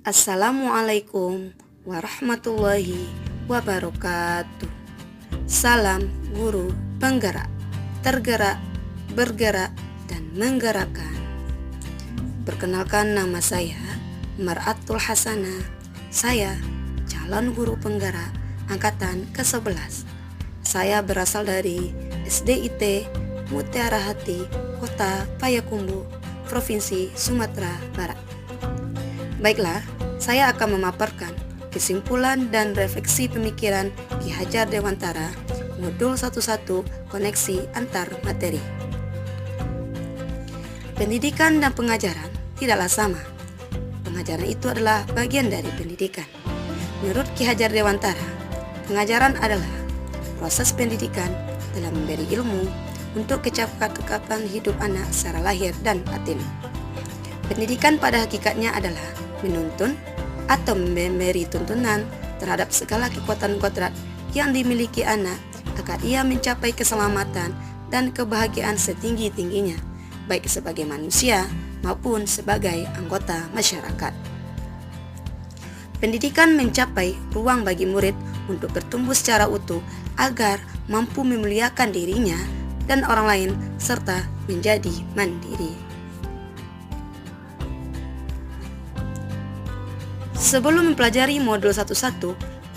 Assalamualaikum warahmatullahi wabarakatuh. Salam guru penggerak, tergerak, bergerak, dan menggerakkan. Perkenalkan, nama saya Mar'atul Hasanah. Saya calon guru penggerak angkatan ke-11. Saya berasal dari SDIT Mutiara Hati, Kota Payakumbuh, Provinsi Sumatera Barat. Baiklah, saya akan memaparkan kesimpulan dan refleksi pemikiran Ki Hajar Dewantara, modul 11, koneksi antar materi. Pendidikan dan pengajaran tidaklah sama. Pengajaran itu adalah bagian dari pendidikan. Menurut Ki Hajar Dewantara, pengajaran adalah proses pendidikan dalam memberi ilmu untuk kecakapan hidup anak secara lahir dan batin. Pendidikan pada hakikatnya adalah menuntun atau memberi tuntunan terhadap segala kekuatan kodrat yang dimiliki anak agar ia mencapai keselamatan dan kebahagiaan setinggi-tingginya, baik sebagai manusia maupun sebagai anggota masyarakat. Pendidikan mencapai ruang bagi murid untuk bertumbuh secara utuh agar mampu memuliakan dirinya dan orang lain serta menjadi mandiri. Sebelum mempelajari modul 11,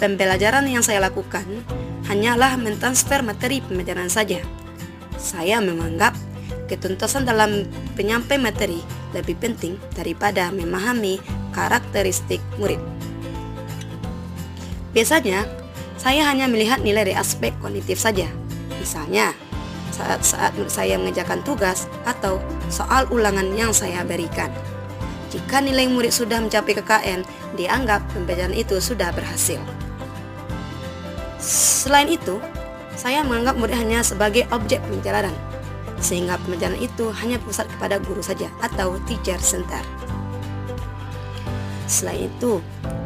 pembelajaran yang saya lakukan hanyalah mentransfer materi pembelajaran saja. Saya menganggap ketuntasan dalam penyampaian materi lebih penting daripada memahami karakteristik murid. Biasanya, saya hanya melihat nilai dari aspek kognitif saja. Misalnya, saat saya mengerjakan tugas atau soal ulangan yang saya berikan. Jika nilai murid sudah mencapai KKM, dianggap pembelajaran itu sudah berhasil. Selain itu, saya menganggap murid hanya sebagai objek pembelajaran, sehingga pembelajaran itu hanya pusat kepada guru saja atau teacher center. Selain itu,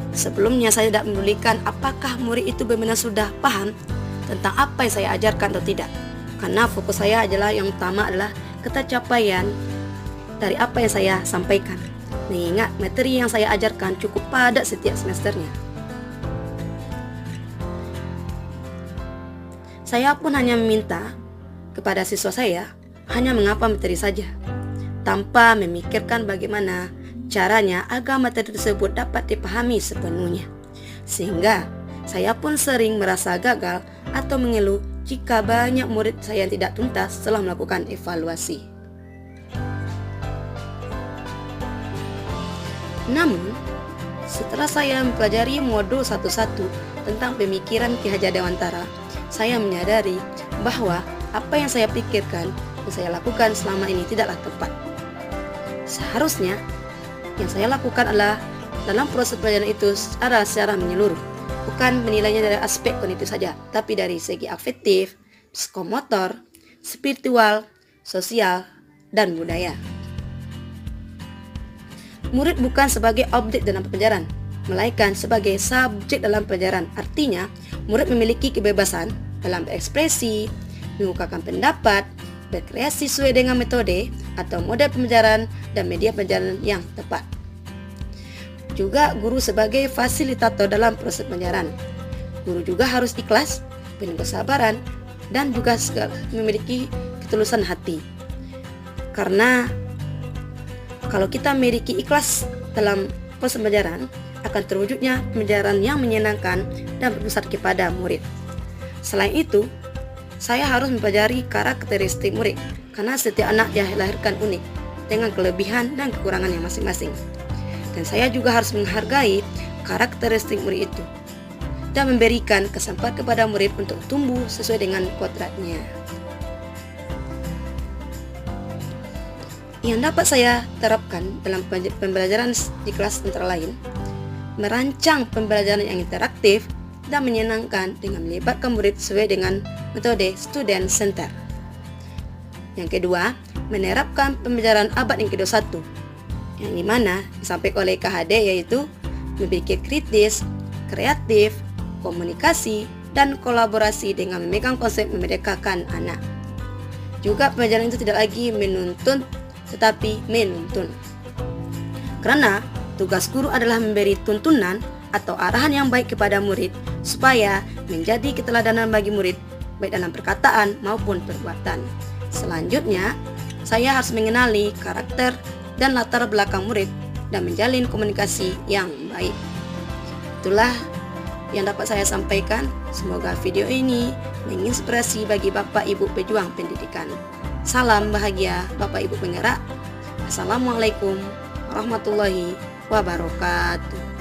sebelumnya saya tidak memedulikan apakah murid itu benar-benar sudah paham tentang apa yang saya ajarkan atau tidak. Karena fokus saya adalah yang utama adalah ketercapaian dari apa yang saya sampaikan, mengingat materi yang saya ajarkan cukup padat setiap semesternya. Saya pun hanya meminta kepada siswa saya hanya menghafal materi saja, tanpa memikirkan bagaimana caranya agar materi tersebut dapat dipahami sepenuhnya. Sehingga saya pun sering merasa gagal atau mengeluh jika banyak murid saya yang tidak tuntas setelah melakukan evaluasi. Namun, setelah saya mempelajari modul 11 tentang pemikiran Ki Hajar Dewantara, saya menyadari bahwa apa yang saya pikirkan dan saya lakukan selama ini tidaklah tepat. Seharusnya, yang saya lakukan adalah dalam proses pelajaran itu adalah secara menyeluruh, bukan menilainya dari aspek kognitif saja, tapi dari segi afektif, psikomotor, spiritual, sosial, dan budaya. Murid bukan sebagai objek dalam pelajaran, melainkan sebagai subjek dalam pelajaran. Artinya, murid memiliki kebebasan dalam berekspresi, mengungkapkan pendapat, berkreasi sesuai dengan metode atau model pembelajaran dan media pembelajaran yang tepat. Juga guru sebagai fasilitator dalam proses pembelajaran. Guru juga harus ikhlas, penuh kesabaran, dan juga memiliki ketulusan hati. Karena kalau kita memiliki ikhlas dalam proses pembelajaran, akan terwujudnya pembelajaran yang menyenangkan dan berpusat kepada murid. Selain itu, saya harus mempelajari karakteristik murid, karena setiap anak dilahirkan unik, dengan kelebihan dan kekurangan yang masing-masing. Dan saya juga harus menghargai karakteristik murid itu dan memberikan kesempatan kepada murid untuk tumbuh sesuai dengan kodratnya. Yang dapat saya terapkan dalam pembelajaran di kelas antara lain, merancang pembelajaran yang interaktif dan menyenangkan dengan melibatkan murid sesuai dengan metode student center. Yang kedua, menerapkan pembelajaran abad yang ke-21, yang dimana disampaikan oleh KHD, yaitu berpikir kritis, kreatif, komunikasi, dan kolaborasi dengan memegang konsep memerdekakan anak. Juga pembelajaran itu tidak lagi menuntun, tetapi menuntun. Karena Tugas guru adalah memberi tuntunan atau arahan yang baik kepada murid supaya menjadi keteladanan bagi murid baik dalam perkataan maupun perbuatan. Selanjutnya, saya harus mengenali karakter dan latar belakang murid dan menjalin komunikasi yang baik. Itulah yang dapat saya sampaikan. Semoga video ini menginspirasi bagi Bapak Ibu pejuang pendidikan. Salam bahagia Bapak Ibu penggerak. Assalamualaikum warahmatullahi wabarakatuh.